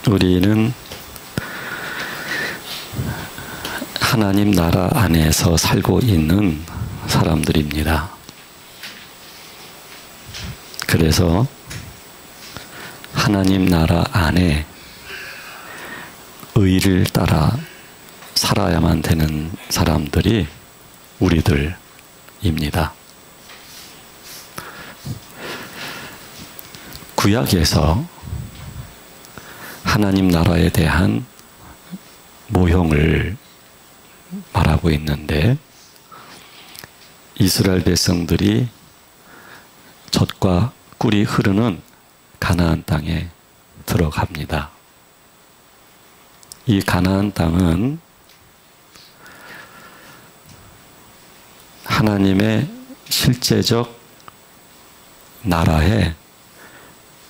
우리는 하나님 나라 안에서 살고 있는 사람들입니다. 그래서 하나님 나라 안에 의를 따라 살아야만 되는 사람들이 우리들입니다. 구약에서 하나님 나라에 대한 모형을 말하고 있는데, 이스라엘 백성들이 젖과 꿀이 흐르는 가나안 땅에 들어갑니다. 이 가나안 땅은 하나님의 실제적 나라의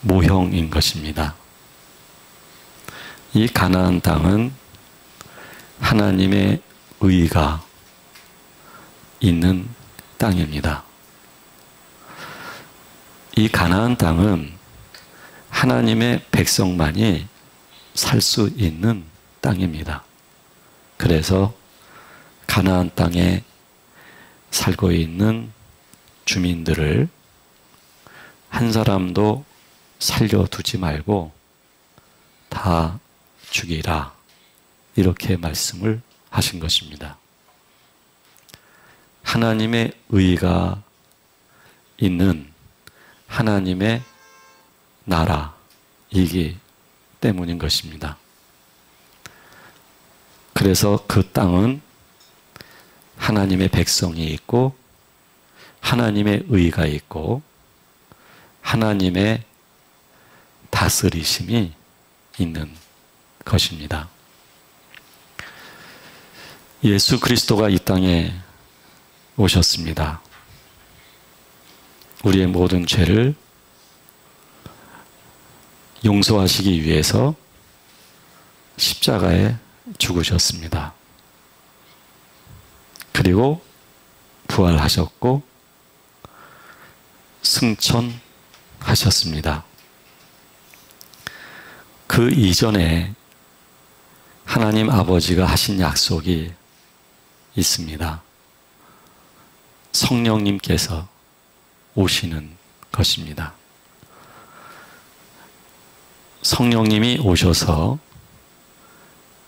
모형인 것입니다. 이 가나안 땅은 하나님의 의가 있는 땅입니다. 이 가나안 땅은 하나님의 백성만이 살 수 있는 땅입니다. 그래서 가나안 땅에 살고 있는 주민들을 한 사람도 살려두지 말고 다 죽이라, 이렇게 말씀을 하신 것입니다. 하나님의 의가 있는 하나님의 나라이기 때문인 것입니다. 그래서 그 땅은 하나님의 백성이 있고 하나님의 의가 있고 하나님의 다스리심이 있는 것입니다. 예수 그리스도가 이 땅에 오셨습니다. 우리의 모든 죄를 용서하시기 위해서 십자가에 죽으셨습니다. 그리고 부활하셨고 승천하셨습니다. 그 이전에 하나님 아버지가 하신 약속이 있습니다. 성령님께서 오시는 것입니다. 성령님이 오셔서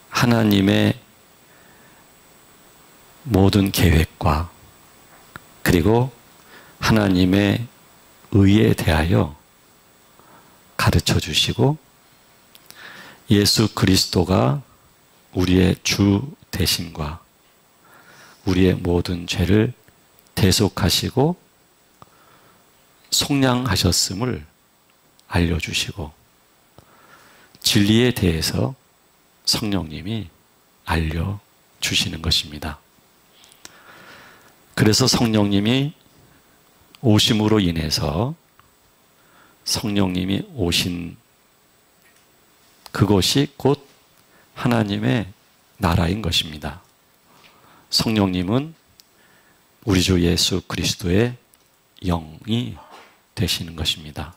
하나님의 모든 계획과 그리고 하나님의 의에 대하여 가르쳐 주시고, 예수 그리스도가 우리의 주 되심과 우리의 모든 죄를 대속하시고 속량하셨음을 알려주시고, 진리에 대해서 성령님이 알려주시는 것입니다. 그래서 성령님이 오심으로 인해서 성령님이 오신 그것이 곧 하나님의 나라인 것입니다. 성령님은 우리 주 예수 그리스도의 영이 되시는 것입니다.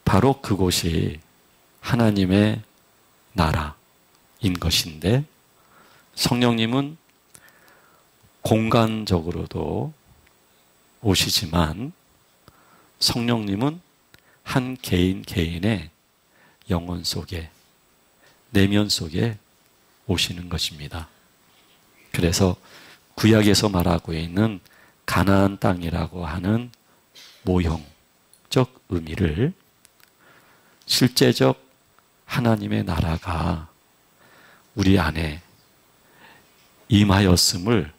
바로 그곳이 하나님의 나라인 것인데, 성령님은 공간적으로도 오시지만 성령님은 한 개인 개인의 영혼 속에, 내면 속에 오시는 것입니다. 그래서 구약에서 말하고 있는 가나안 땅이라고 하는 모형적 의미를 실제적 하나님의 나라가 우리 안에 임하였음을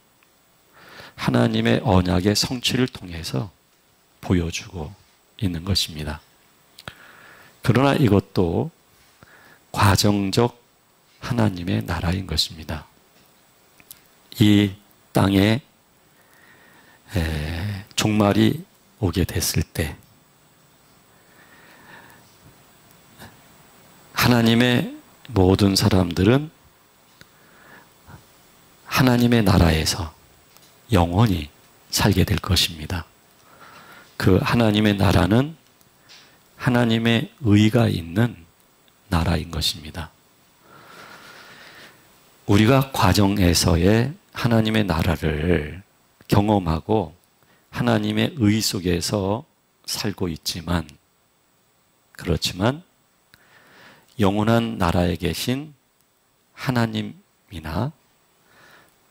하나님의 언약의 성취를 통해서 보여주고 있는 것입니다. 그러나 이것도 과정적 하나님의 나라인 것입니다. 이 땅에 종말이 오게 됐을 때 하나님의 모든 사람들은 하나님의 나라에서 영원히 살게 될 것입니다. 그 하나님의 나라는 하나님의 의가 있는 나라인 것입니다. 우리가 과정에서의 하나님의 나라를 경험하고 하나님의 의 속에서 살고 있지만, 그렇지만 영원한 나라에 계신 하나님이나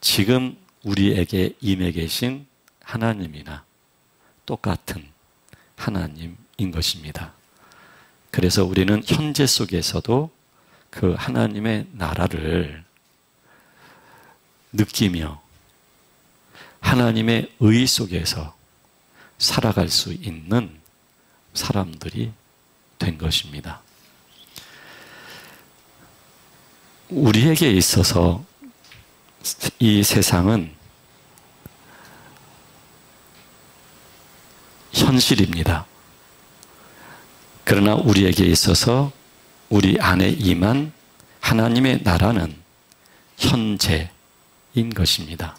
지금 우리에게 임해 계신 하나님이나 똑같은 하나님인 것입니다. 그래서 우리는 현재 속에서도 그 하나님의 나라를 느끼며 하나님의 의 속에서 살아갈 수 있는 사람들이 된 것입니다. 우리에게 있어서 이 세상은 현실입니다. 그러나 우리에게 있어서 우리 안에 임한 하나님의 나라는 현재인 것입니다.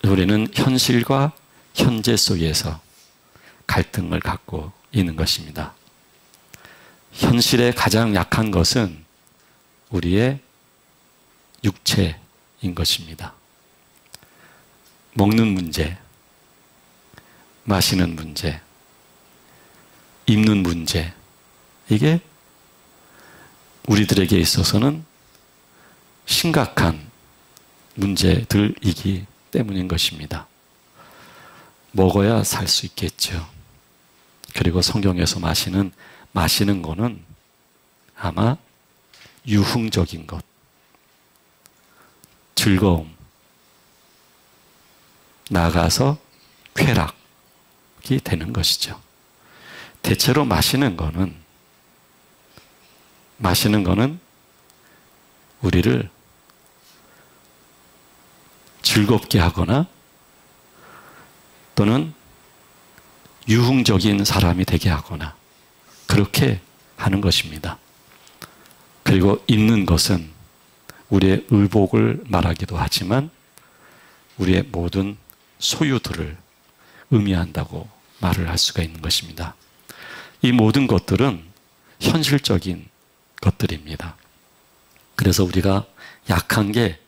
우리는 현실과 현재 속에서 갈등을 갖고 있는 것입니다. 현실의 가장 약한 것은 우리의 육체인 것입니다. 먹는 문제, 마시는 문제, 입는 문제, 이게 우리들에게 있어서는 심각한 문제들이기 때문인 것입니다. 먹어야 살 수 있겠죠. 그리고 성경에서 마시는 거는 아마 유흥적인 것, 즐거움, 나아가서 쾌락이 되는 것이죠. 대체로 마시는 거는 우리를 즐겁게 하거나 또는 유흥적인 사람이 되게 하거나 그렇게 하는 것입니다. 그리고 입는 것은 우리의 의복을 말하기도 하지만 우리의 모든 소유들을 의미한다고 말을 할 수가 있는 것입니다. 이 모든 것들은 현실적인 것들입니다. 그래서 우리가 약한 게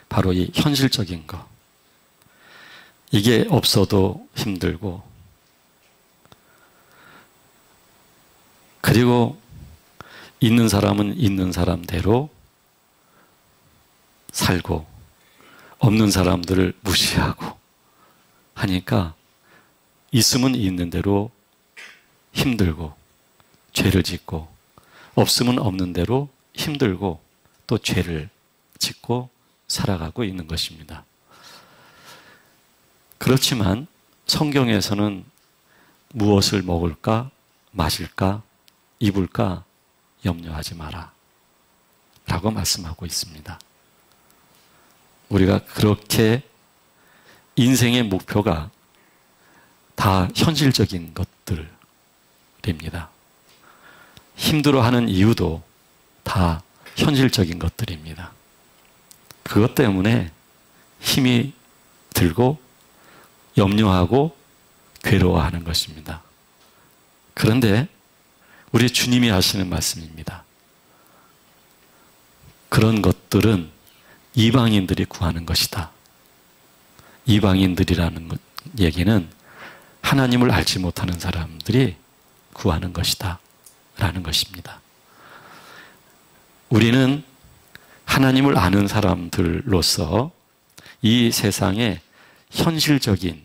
바로 이 현실적인 것. 이게 없어도 힘들고, 그리고 있는 사람은 있는 사람대로 살고 없는 사람들을 무시하고 하니까 있으면 있는 대로 힘들고 죄를 짓고, 없으면 없는 대로 힘들고 또 죄를 짓고 살아가고 있는 것입니다. 그렇지만 성경에서는 무엇을 먹을까, 마실까, 입을까 염려하지 마라 라고 말씀하고 있습니다. 우리가 그렇게 인생의 목표가 다 현실적인 것들입니다. 힘들어하는 이유도 다 현실적인 것들입니다. 그것 때문에 힘이 들고 염려하고 괴로워하는 것입니다. 그런데 우리 주님이 하시는 말씀입니다. 그런 것들은 이방인들이 구하는 것이다. 이방인들이라는 얘기는 하나님을 알지 못하는 사람들이 구하는 것이다 라는 것입니다. 우리는 하나님을 아는 사람들로서 이 세상의 현실적인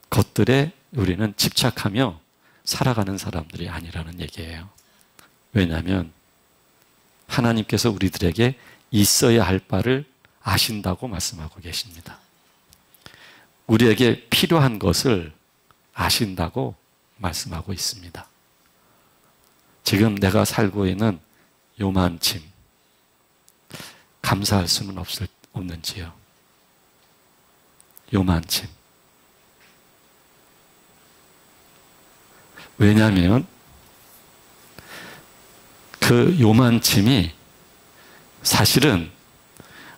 것들에 우리는 집착하며 살아가는 사람들이 아니라는 얘기예요. 왜냐하면 하나님께서 우리들에게 있어야 할 바를 아신다고 말씀하고 계십니다. 우리에게 필요한 것을 아신다고 말씀하고 있습니다. 지금 내가 살고 있는 요만침 감사할 수는 없는지요? 요만침. 왜냐하면 그 요만침이 사실은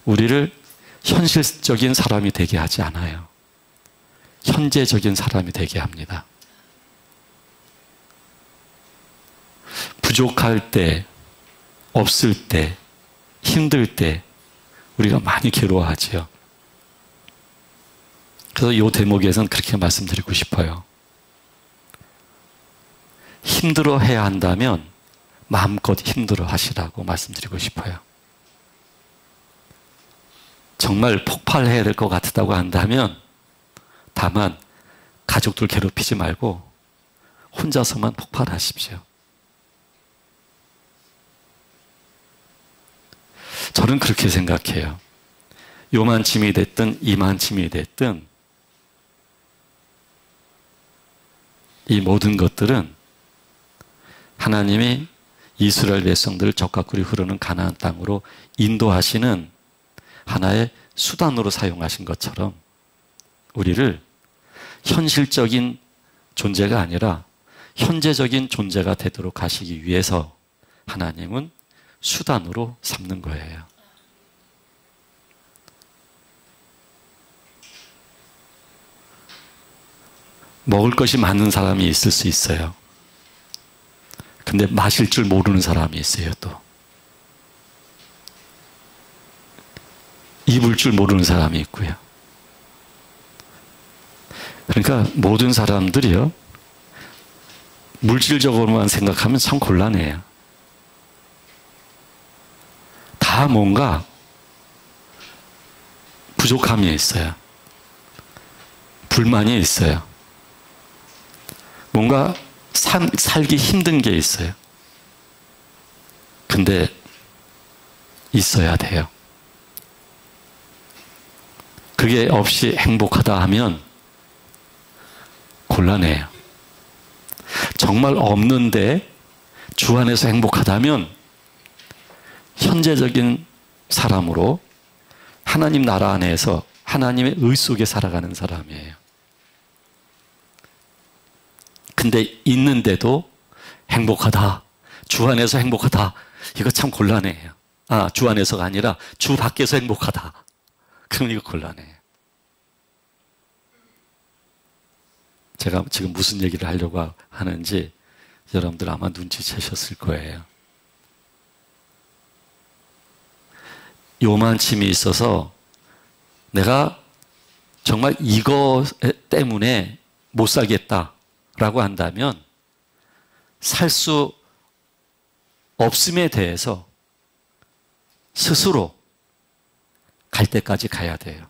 우리를 현실적인 사람이 되게 하지 않아요. 현재적인 사람이 되게 합니다. 부족할 때, 없을 때, 힘들 때 우리가 많이 괴로워하지요. 그래서 이 대목에서는 그렇게 말씀드리고 싶어요. 힘들어해야 한다면 마음껏 힘들어 하시라고 말씀드리고 싶어요. 정말 폭발해야 될 것 같다고 한다면 다만 가족들 괴롭히지 말고 혼자서만 폭발하십시오. 저는 그렇게 생각해요. 요만침이 됐든 이만침이 됐든 이 모든 것들은 하나님이 이스라엘 백성들을 적과 꿀이 흐르는 가나안 땅으로 인도하시는 하나의 수단으로 사용하신 것처럼 우리를 현실적인 존재가 아니라 현재적인 존재가 되도록 하시기 위해서 하나님은 수단으로 삼는 거예요. 먹을 것이 많은 사람이 있을 수 있어요. 근데 마실 줄 모르는 사람이 있어요, 또. 입을 줄 모르는 사람이 있고요. 그러니까 모든 사람들이요, 물질적으로만 생각하면 참 곤란해요. 다 뭔가 부족함이 있어요. 불만이 있어요. 뭔가 살기 힘든 게 있어요. 근데 있어야 돼요. 그게 없이 행복하다 하면 곤란해요. 정말 없는데 주 안에서 행복하다면 현재적인 사람으로 하나님 나라 안에서 하나님의 의 속에 살아가는 사람이에요. 근데 있는데도 행복하다, 주 안에서 행복하다, 이거 참 곤란해요. 주 안에서가 아니라 주 밖에서 행복하다. 그럼 이거 곤란해요. 제가 지금 무슨 얘기를 하려고 하는지 여러분들 아마 눈치채셨을 거예요. 요만침이 있어서 내가 정말 이거 때문에 못 살겠다라고 한다면 살 수 없음에 대해서 스스로 갈 때까지 가야 돼요.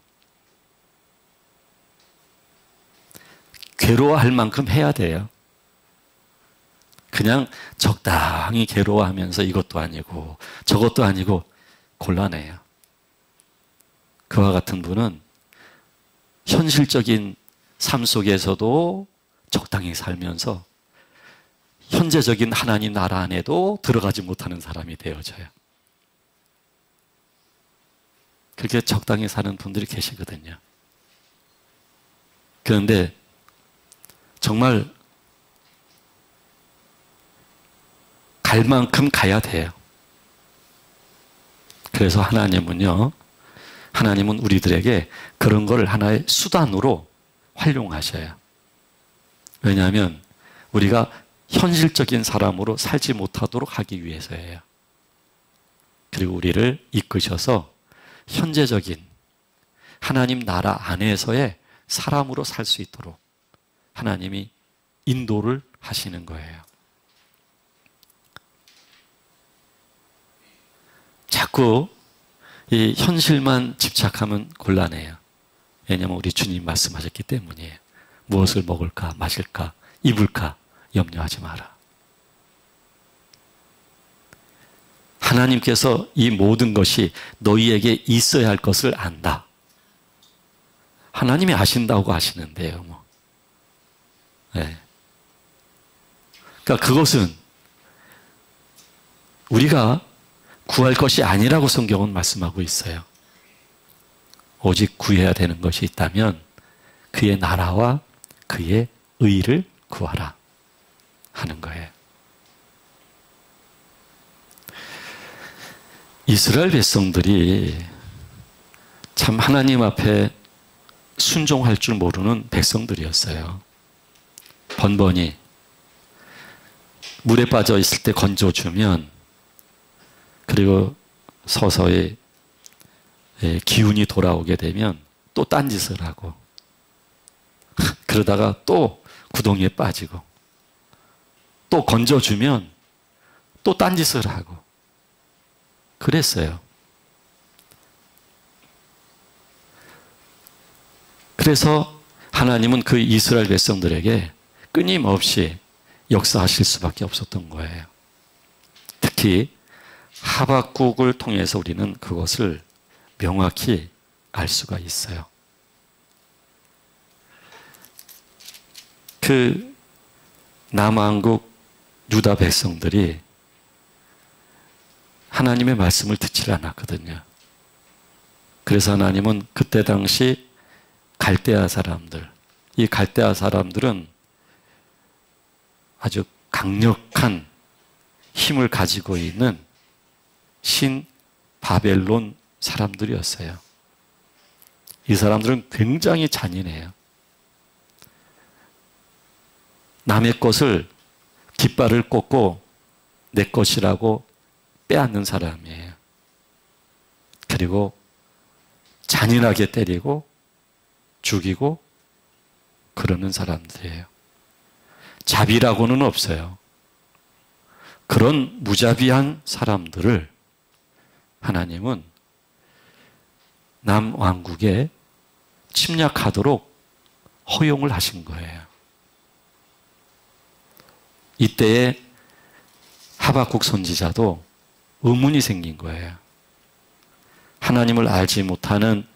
괴로워할 만큼 해야 돼요. 그냥 적당히 괴로워하면서 이것도 아니고 저것도 아니고 곤란해요. 그와 같은 분은 현실적인 삶 속에서도 적당히 살면서 현재적인 하나님 나라 안에도 들어가지 못하는 사람이 되어져요. 그렇게 적당히 사는 분들이 계시거든요. 그런데 정말 갈 만큼 가야 돼요. 그래서 하나님은 우리들에게 그런 걸 하나의 수단으로 활용하셔요. 왜냐하면 우리가 현실적인 사람으로 살지 못하도록 하기 위해서예요. 그리고 우리를 이끄셔서 현재적인 하나님 나라 안에서의 사람으로 살 수 있도록 하나님이 인도를 하시는 거예요. 자꾸 이 현실만 집착하면 곤란해요. 왜냐하면 우리 주님 말씀하셨기 때문이에요. 무엇을 먹을까, 마실까, 입을까 염려하지 마라. 하나님께서 이 모든 것이 너희에게 있어야 할 것을 안다. 하나님이 아신다고 하시는데요. 네. 그러니까 그것은 우리가 구할 것이 아니라고 성경은 말씀하고 있어요. 오직 구해야 되는 것이 있다면 그의 나라와 그의 의를 구하라 하는 거예요. 이스라엘 백성들이 참 하나님 앞에 순종할 줄 모르는 백성들이었어요. 번번이 물에 빠져 있을 때 건져주면, 그리고 서서히 기운이 돌아오게 되면 또 딴짓을 하고, 그러다가 또 구덩이에 빠지고, 또 건져주면 또 딴짓을 하고 그랬어요. 그래서 하나님은 그 이스라엘 백성들에게 끊임없이 역사하실 수밖에 없었던 거예요. 특히 하박국을 통해서 우리는 그것을 명확히 알 수가 있어요. 그 남왕국 유다 백성들이 하나님의 말씀을 듣지 않았거든요. 그래서 하나님은 그때 당시 갈대아 사람들, 이 갈대아 사람들은 아주 강력한 힘을 가지고 있는 신 바벨론 사람들이었어요. 이 사람들은 굉장히 잔인해요. 남의 것을 깃발을 꽂고 내 것이라고 빼앗는 사람이에요. 그리고 잔인하게 때리고 죽이고 그러는 사람들이에요. 자비라고는 없어요. 그런 무자비한 사람들을 하나님은 남왕국에 침략하도록 허용을 하신 거예요. 이때에 하박국 선지자도 의문이 생긴 거예요. 하나님을 알지 못하는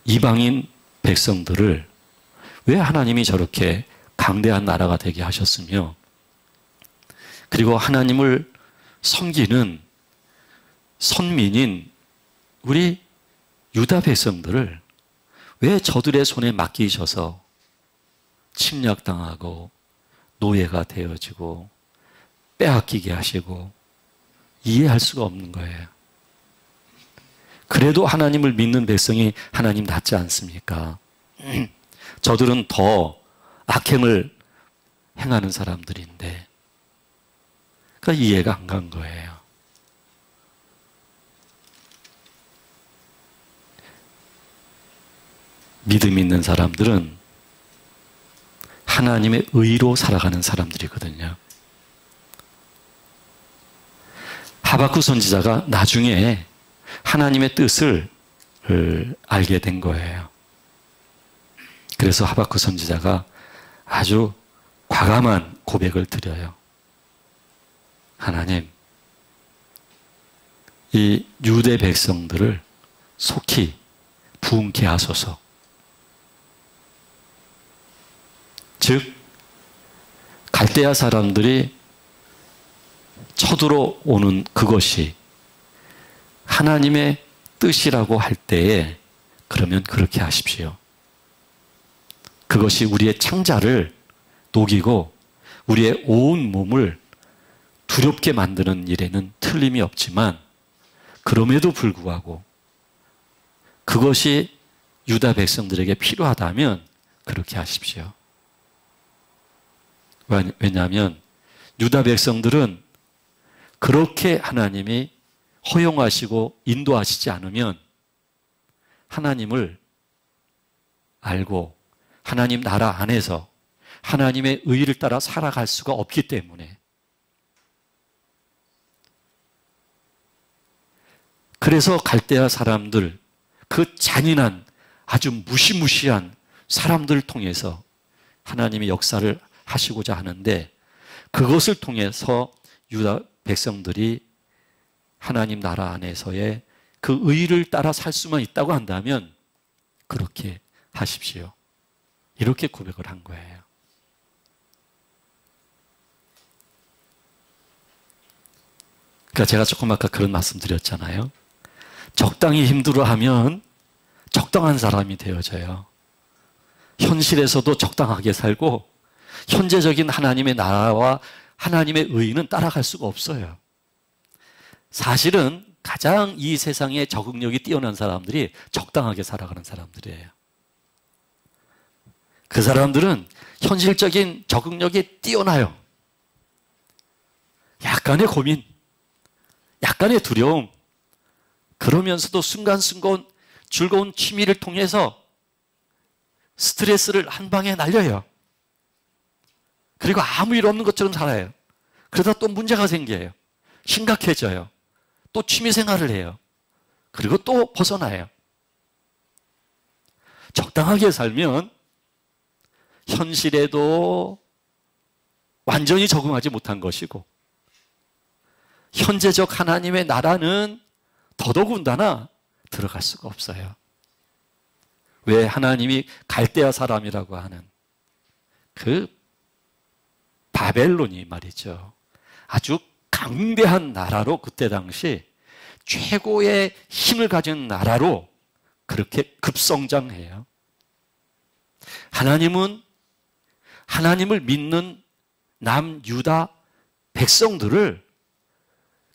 이방인 백성들을 왜 하나님이 저렇게 강대한 나라가 되게 하셨으며, 그리고 하나님을 섬기는 선민인 우리 유다 백성들을 왜 저들의 손에 맡기셔서 침략당하고 노예가 되어지고 빼앗기게 하시고 이해할 수가 없는 거예요. 그래도 하나님을 믿는 백성이 하나님 낫지 않습니까? 저들은 더 악행을 행하는 사람들인데, 그러니까 이해가 안 간 거예요. 믿음 있는 사람들은 하나님의 의로 살아가는 사람들이거든요. 하박국 선지자가 나중에 하나님의 뜻을 알게 된 거예요. 그래서 하박국 선지자가 아주 과감한 고백을 드려요. 하나님, 이 유대 백성들을 속히 부흥케 하소서. 즉, 갈대아 사람들이 쳐들어오는 그것이 하나님의 뜻이라고 할 때에 그러면 그렇게 하십시오. 그것이 우리의 창자를 녹이고 우리의 온 몸을 두렵게 만드는 일에는 틀림이 없지만, 그럼에도 불구하고 그것이 유다 백성들에게 필요하다면 그렇게 하십시오. 왜냐하면 유다 백성들은 그렇게 하나님이 허용하시고 인도하시지 않으면 하나님을 알고 하나님 나라 안에서 하나님의 의를 따라 살아갈 수가 없기 때문에, 그래서 갈대아 사람들, 그 잔인한 아주 무시무시한 사람들을 통해서 하나님의 역사를 하시고자 하는데, 그것을 통해서 유다 백성들이 하나님 나라 안에서의 그 의를 따라 살 수만 있다고 한다면 그렇게 하십시오. 이렇게 고백을 한 거예요. 그러니까 제가 조금 아까 그런 말씀 드렸잖아요. 적당히 힘들어하면 적당한 사람이 되어져요. 현실에서도 적당하게 살고 현재적인 하나님의 나라와 하나님의 의는 따라갈 수가 없어요. 사실은 가장 이 세상에 적응력이 뛰어난 사람들이 적당하게 살아가는 사람들이에요. 그 사람들은 현실적인 적응력이 뛰어나요. 약간의 고민, 약간의 두려움, 그러면서도 순간순간 즐거운 취미를 통해서 스트레스를 한 방에 날려요. 그리고 아무 일 없는 것처럼 살아요. 그러다 또 문제가 생겨요. 심각해져요. 또 취미 생활을 해요. 그리고 또 벗어나요. 적당하게 살면 현실에도 완전히 적응하지 못한 것이고, 현재적 하나님의 나라는 더더군다나 들어갈 수가 없어요. 왜? 하나님이 갈대아 사람이라고 하는 그 바벨론이 말이죠, 아주 강대한 나라로, 그때 당시 최고의 힘을 가진 나라로 그렇게 급성장해요. 하나님은 하나님을 믿는 남유다 백성들을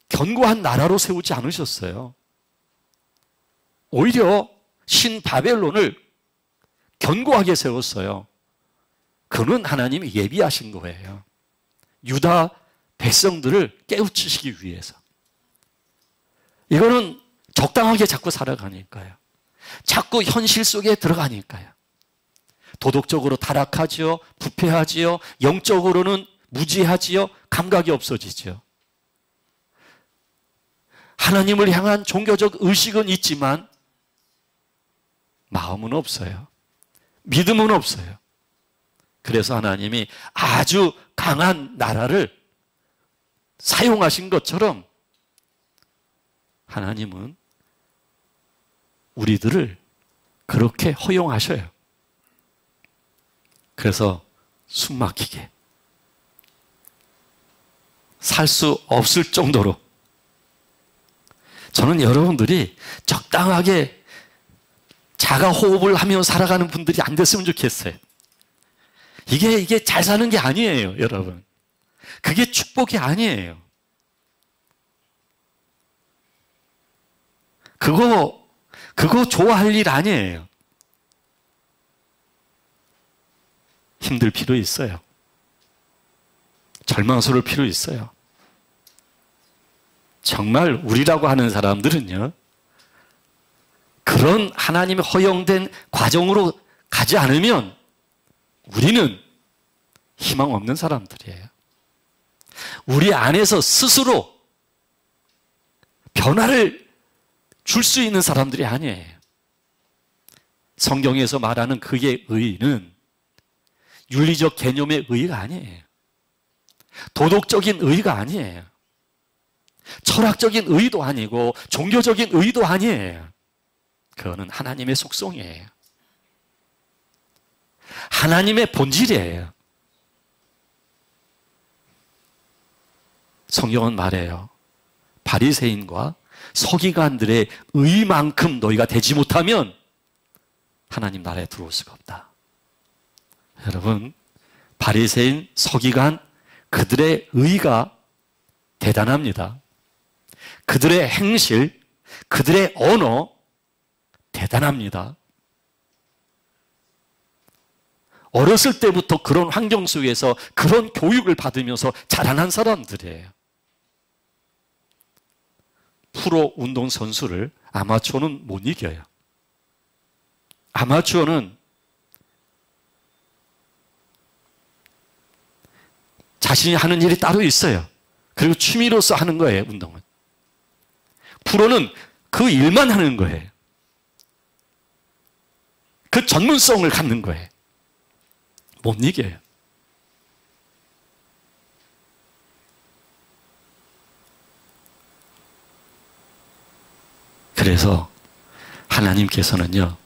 견고한 나라로 세우지 않으셨어요. 오히려 신바벨론을 견고하게 세웠어요. 그는 하나님이 예비하신 거예요. 유다 백성들을 깨우치시기 위해서. 이거는 적당하게 자꾸 살아가니까요. 자꾸 현실 속에 들어가니까요. 도덕적으로 타락하지요, 부패하지요, 영적으로는 무지하지요, 감각이 없어지죠. 하나님을 향한 종교적 의식은 있지만 마음은 없어요. 믿음은 없어요. 그래서 하나님이 아주 강한 나라를 사용하신 것처럼 하나님은 우리들을 그렇게 허용하셔요. 그래서 숨 막히게 살 수 없을 정도로, 저는 여러분들이 적당하게 자가 호흡을 하며 살아가는 분들이 안 됐으면 좋겠어요. 이게 잘 사는 게 아니에요, 여러분. 그게 축복이 아니에요. 그거 좋아할 일 아니에요. 힘들 필요 있어요. 절망스러울 필요 있어요. 정말 우리라고 하는 사람들은요, 그런 하나님의 허용된 과정으로 가지 않으면 우리는 희망 없는 사람들이에요. 우리 안에서 스스로 변화를 줄 수 있는 사람들이 아니에요. 성경에서 말하는 그의 의는 윤리적 개념의 의가 아니에요. 도덕적인 의가 아니에요. 철학적인 의도 아니고 종교적인 의도 아니에요. 그거는 하나님의 속성이에요. 하나님의 본질이에요. 성경은 말해요. 바리새인과 서기관들의 의만큼 너희가 되지 못하면 하나님 나라에 들어올 수가 없다. 여러분, 바리새인, 서기관, 그들의 의가 대단합니다. 그들의 행실, 그들의 언어 대단합니다. 어렸을 때부터 그런 환경 속에서 그런 교육을 받으면서 자라난 사람들이에요. 프로 운동선수를 아마추어는 못 이겨요. 아마추어는 자신이 하는 일이 따로 있어요. 그리고 취미로서 하는 거예요, 운동은. 프로는 그 일만 하는 거예요. 그 전문성을 갖는 거예요. 못 이겨요. 그래서 하나님께서는요,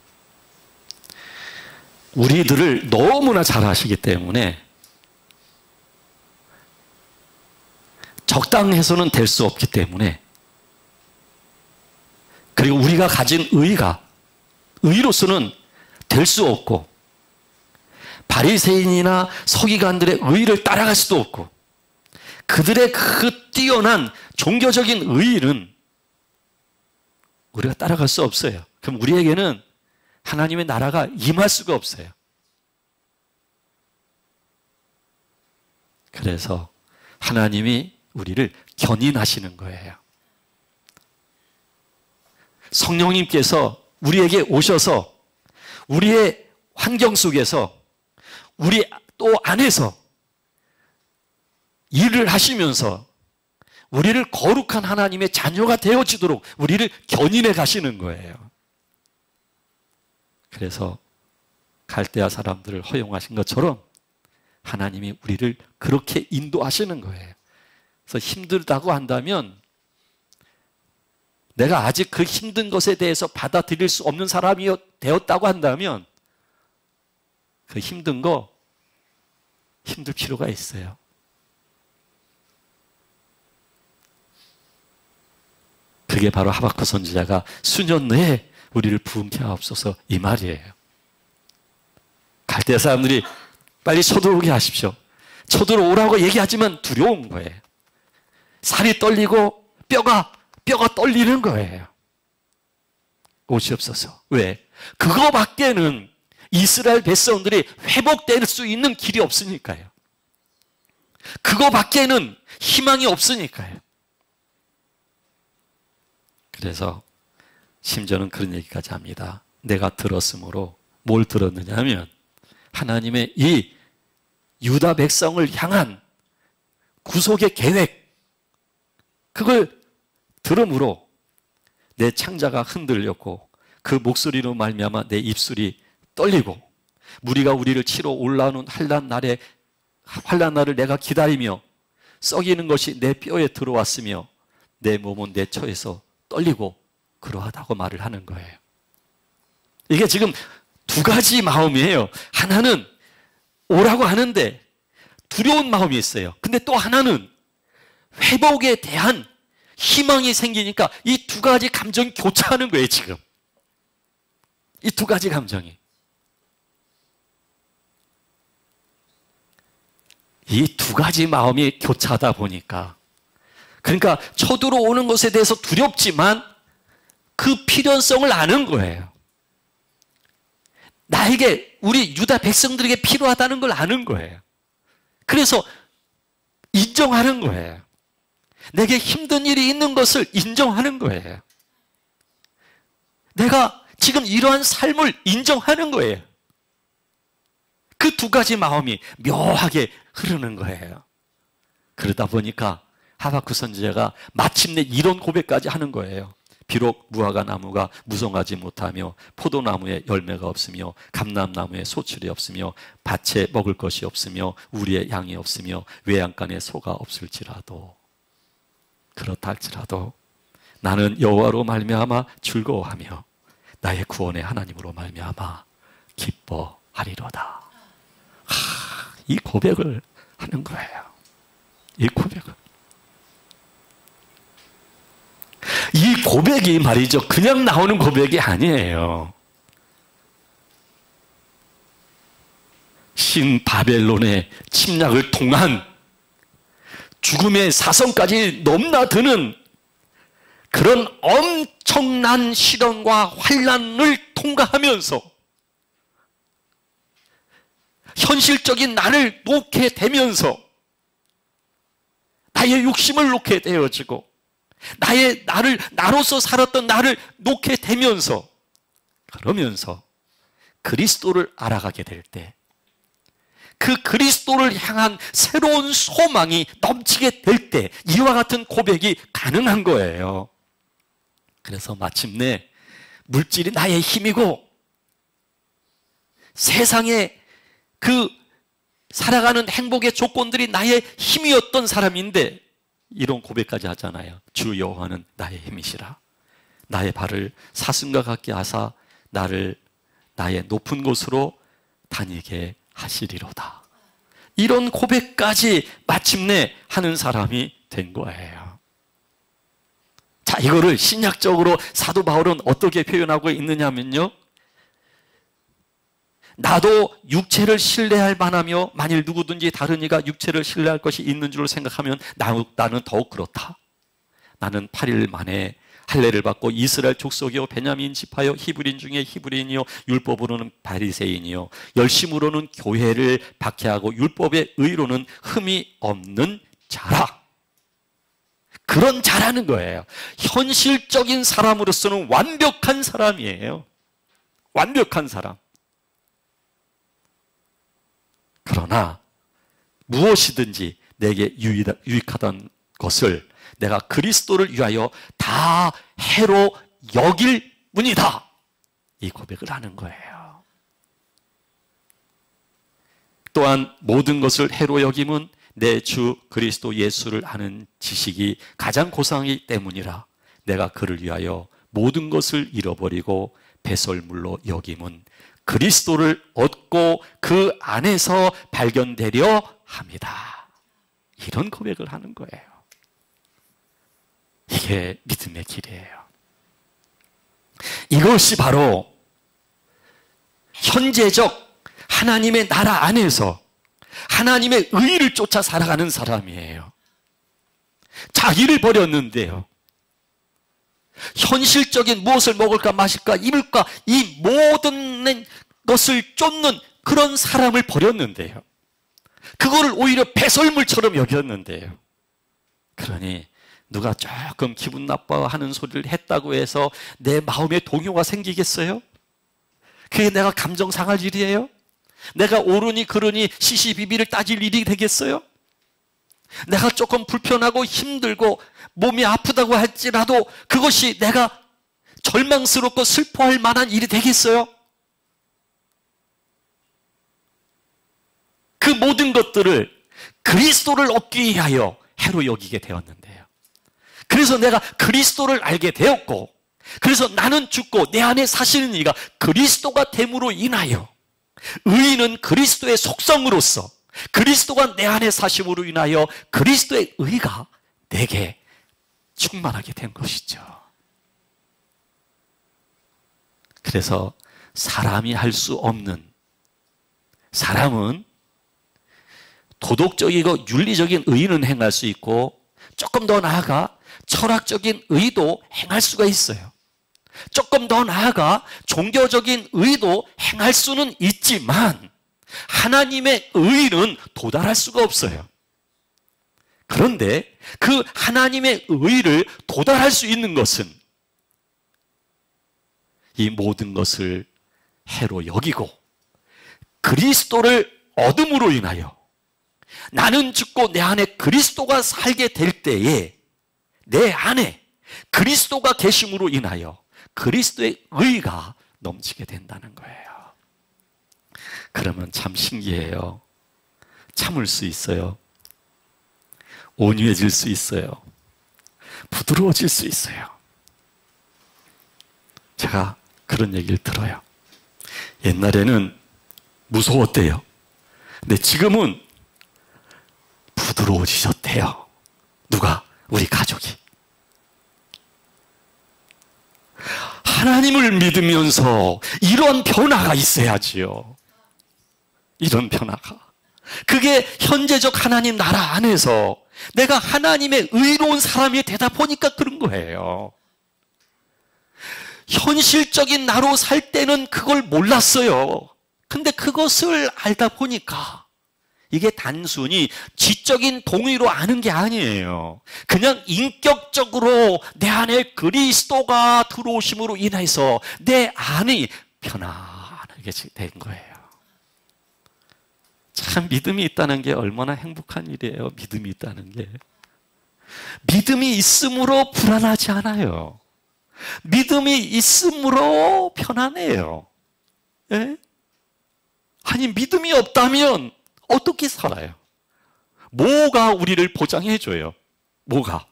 우리들을 너무나 잘 아시기 때문에 적당해서는 될 수 없기 때문에, 그리고 우리가 가진 의로서는 될 수 없고, 바리새인이나 서기관들의 의를 따라갈 수도 없고, 그들의 그 뛰어난 종교적인 의는 우리가 따라갈 수 없어요. 그럼 우리에게는 하나님의 나라가 임할 수가 없어요. 그래서 하나님이 우리를 견인하시는 거예요. 성령님께서 우리에게 오셔서 우리의 환경 속에서 우리 또 안에서 일을 하시면서 우리를 거룩한 하나님의 자녀가 되어지도록 우리를 견인해 가시는 거예요. 그래서 갈대아 사람들을 허용하신 것처럼 하나님이 우리를 그렇게 인도하시는 거예요. 그래서 힘들다고 한다면 내가 아직 그 힘든 것에 대해서 받아들일 수 없는 사람이 되었다고 한다면 그 힘든 거 힘들 필요가 있어요. 그게 바로 하박국 선지자가 수년 내에 우리를 부흥케 하옵소서 이 말이에요. 갈대아 사람들이 빨리 쳐들어오게 하십시오. 쳐들어오라고 얘기하지만 두려운 거예요. 살이 떨리고 뼈가 떨리는 거예요. 오시옵소서. 왜? 그거밖에는 이스라엘 백성들이 회복될 수 있는 길이 없으니까요. 그거밖에는 희망이 없으니까요. 그래서 심지어는 그런 얘기까지 합니다. 내가 들었으므로 뭘 들었느냐 하면 하나님의 이 유다 백성을 향한 구속의 계획, 그걸 들음으로 내 창자가 흔들렸고 그 목소리로 말미암아 내 입술이 떨리고 무리가 우리를 치러 올라오는 환난 날을 내가 기다리며 썩이는 것이 내 뼈에 들어왔으며 내 몸은 내 처에서 떨리고 그러하다고 말을 하는 거예요. 이게 지금 두 가지 마음이에요. 하나는 오라고 하는데 두려운 마음이 있어요. 근데 또 하나는 회복에 대한 희망이 생기니까 이 두 가지 감정이 교차하는 거예요, 지금. 이 두 가지 감정이. 이 두 가지 마음이 교차하다 보니까 그러니까 쳐들어오는 것에 대해서 두렵지만 그 필요성을 아는 거예요. 나에게 우리 유다 백성들에게 필요하다는 걸 아는 거예요. 그래서 인정하는 거예요. 내게 힘든 일이 있는 것을 인정하는 거예요. 내가 지금 이러한 삶을 인정하는 거예요. 그 두 가지 마음이 묘하게 흐르는 거예요. 그러다 보니까 하박국 선지자가 마침내 이런 고백까지 하는 거예요. 비록 무화과 나무가 무성하지 못하며 포도나무에 열매가 없으며 감람나무에 소출이 없으며 밭에 먹을 것이 없으며 우리의 양이 없으며 외양간에 소가 없을지라도 그렇다 할지라도 나는 여호와로 말미암아 즐거워하며 나의 구원의 하나님으로 말미암아 기뻐하리로다. 이 고백을 하는 거예요. 이 고백을. 이 고백이 말이죠. 그냥 나오는 고백이 아니에요. 신바벨론의 침략을 통한 죽음의 사선까지 넘나드는 그런 엄청난 시련과 환난을 통과하면서 현실적인 나를 놓게 되면서 나의 욕심을 놓게 되어지고 나로서 살았던 나를 놓게 되면서 그러면서 그리스도를 알아가게 될 때 그 그리스도를 향한 새로운 소망이 넘치게 될 때 이와 같은 고백이 가능한 거예요. 그래서 마침내 물질이 나의 힘이고 세상의 그 살아가는 행복의 조건들이 나의 힘이었던 사람인데 이런 고백까지 하잖아요. 주 여호와는 나의 힘이시라. 나의 발을 사슴과 같게 하사 나를 나의 높은 곳으로 다니게 하시리로다. 이런 고백까지 마침내 하는 사람이 된 거예요. 자, 이거를 신약적으로 사도 바울은 어떻게 표현하고 있느냐면요. 나도 육체를 신뢰할 만하며 만일 누구든지 다른 이가 육체를 신뢰할 것이 있는 줄 생각하면 나는 더욱 그렇다. 나는 8일 만에 할례를 받고 이스라엘 족속이요 베냐민 지파요 히브리인 중에 히브리인이요 율법으로는 바리새인이요 열심으로는 교회를 박해하고 율법의 의로는 흠이 없는 자라. 그런 자라는 거예요. 현실적인 사람으로서는 완벽한 사람이에요. 완벽한 사람. 그러나 무엇이든지 내게 유익하던 것을 내가 그리스도를 위하여 다 해로 여길 뿐이다. 이 고백을 하는 거예요. 또한 모든 것을 해로 여김은 내 주 그리스도 예수를 아는 지식이 가장 고상이기 때문이라. 내가 그를 위하여 모든 것을 잃어버리고 배설물로 여김은 그리스도를 얻고 그 안에서 발견되려 합니다. 이런 고백을 하는 거예요. 이게 믿음의 길이에요. 이것이 바로 현재적 하나님의 나라 안에서 하나님의 의를 쫓아 살아가는 사람이에요. 자기를 버렸는데요. 현실적인 무엇을 먹을까 마실까 입을까 이 모든 것을 쫓는 그런 사람을 버렸는데요. 그거를 오히려 배설물처럼 여겼는데요. 그러니 누가 조금 기분 나빠하는 소리를 했다고 해서 내 마음에 동요가 생기겠어요? 그게 내가 감정 상할 일이에요? 내가 옳으니 그러니 시시비비를 따질 일이 되겠어요? 내가 조금 불편하고 힘들고 몸이 아프다고 할지라도 그것이 내가 절망스럽고 슬퍼할 만한 일이 되겠어요? 그 모든 것들을 그리스도를 얻기 위하여 해로 여기게 되었는데요. 그래서 내가 그리스도를 알게 되었고, 그래서 나는 죽고 내 안에 사시는 이가 그리스도가 됨으로 인하여 의인은 그리스도의 속성으로서 그리스도가 내 안에 사심으로 인하여 그리스도의 의가 내게 충만하게 된 것이죠. 그래서 사람이 할 수 없는, 사람은 도덕적이고 윤리적인 의는 행할 수 있고 조금 더 나아가 철학적인 의도 행할 수가 있어요. 조금 더 나아가 종교적인 의도 행할 수는 있지만 하나님의 의는 도달할 수가 없어요. 그런데 그 하나님의 의를 도달할 수 있는 것은 이 모든 것을 해로 여기고 그리스도를 얻음으로 인하여 나는 죽고 내 안에 그리스도가 살게 될 때에 내 안에 그리스도가 계심으로 인하여 그리스도의 의가 넘치게 된다는 거예요. 그러면 참 신기해요. 참을 수 있어요. 온유해질 수 있어요. 부드러워질 수 있어요. 제가 그런 얘기를 들어요. 옛날에는 무서웠대요. 근데 지금은 부드러워지셨대요. 누가? 우리 가족이. 하나님을 믿으면서 이런 변화가 있어야지요. 이런 변화가. 그게 현재적 하나님 나라 안에서 내가 하나님의 의로운 사람이 되다 보니까 그런 거예요. 현실적인 나로 살 때는 그걸 몰랐어요. 근데 그것을 알다 보니까 이게 단순히 지적인 동의로 아는 게 아니에요. 그냥 인격적으로 내 안에 그리스도가 들어오심으로 인해서 내 안이 편안하게 된 거예요. 참 믿음이 있다는 게 얼마나 행복한 일이에요. 믿음이 있다는 게. 믿음이 있음으로 불안하지 않아요. 믿음이 있음으로 편안해요. 예? 아니 믿음이 없다면 어떻게 살아요? 뭐가 우리를 보장해줘요? 뭐가?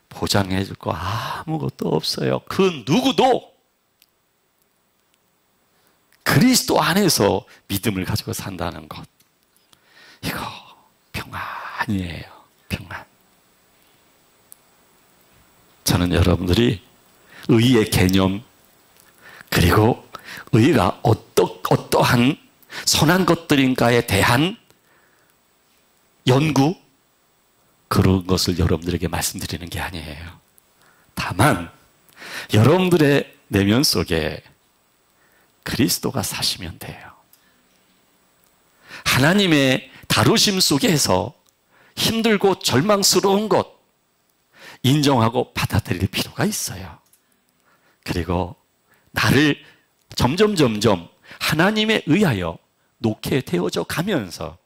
보장해줄 거 아무것도 없어요. 그 누구도 그리스도 안에서 믿음을 가지고 산다는 것. 이거 평안이에요. 평안. 저는 여러분들이 의의 개념 그리고 의가 어떠한 선한 것들인가에 대한 연구 그런 것을 여러분들에게 말씀드리는 게 아니에요. 다만 여러분들의 내면 속에 그리스도가 사시면 돼요. 하나님의 다루심 속에서 힘들고 절망스러운 것 인정하고 받아들일 필요가 있어요. 그리고 나를 점점 하나님에 의하여 놓게 되어져 가면서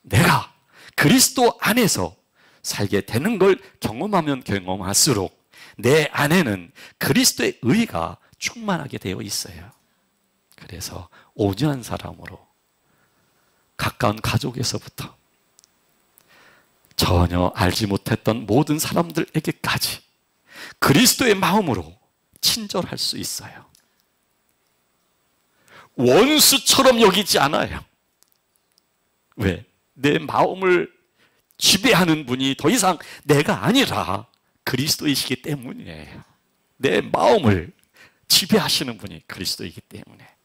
내가 그리스도 안에서 살게 되는 걸 경험하면 경험할수록 내 안에는 그리스도의 의가 충만하게 되어 있어요. 그래서 온유한 사람으로 가까운 가족에서부터 전혀 알지 못했던 모든 사람들에게까지 그리스도의 마음으로 친절할 수 있어요. 원수처럼 여기지 않아요. 왜? 내 마음을 지배하는 분이 더 이상 내가 아니라 그리스도이시기 때문이에요. 내 마음을 지배하시는 분이 그리스도이기 때문에.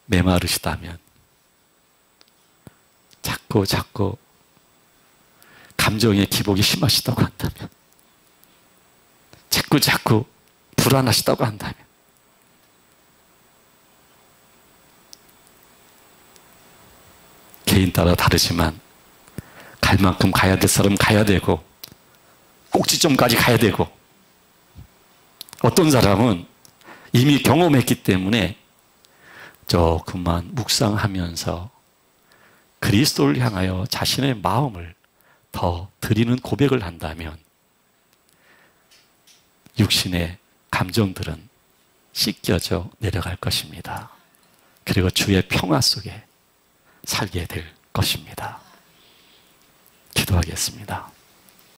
메마르시다면, 자꾸 감정의 기복이 심하시다고 한다면, 자꾸 불안하시다고 한다면, 개인 따라 다르지만 갈 만큼 가야 될 사람 가야 되고 꼭지점까지 가야 되고, 어떤 사람은 이미 경험했기 때문에 조금만 묵상하면서 그리스도를 향하여 자신의 마음을 더 드리는 고백을 한다면 육신의 감정들은 씻겨져 내려갈 것입니다. 그리고 주의 평화 속에 살게 될 것입니다. 기도하겠습니다.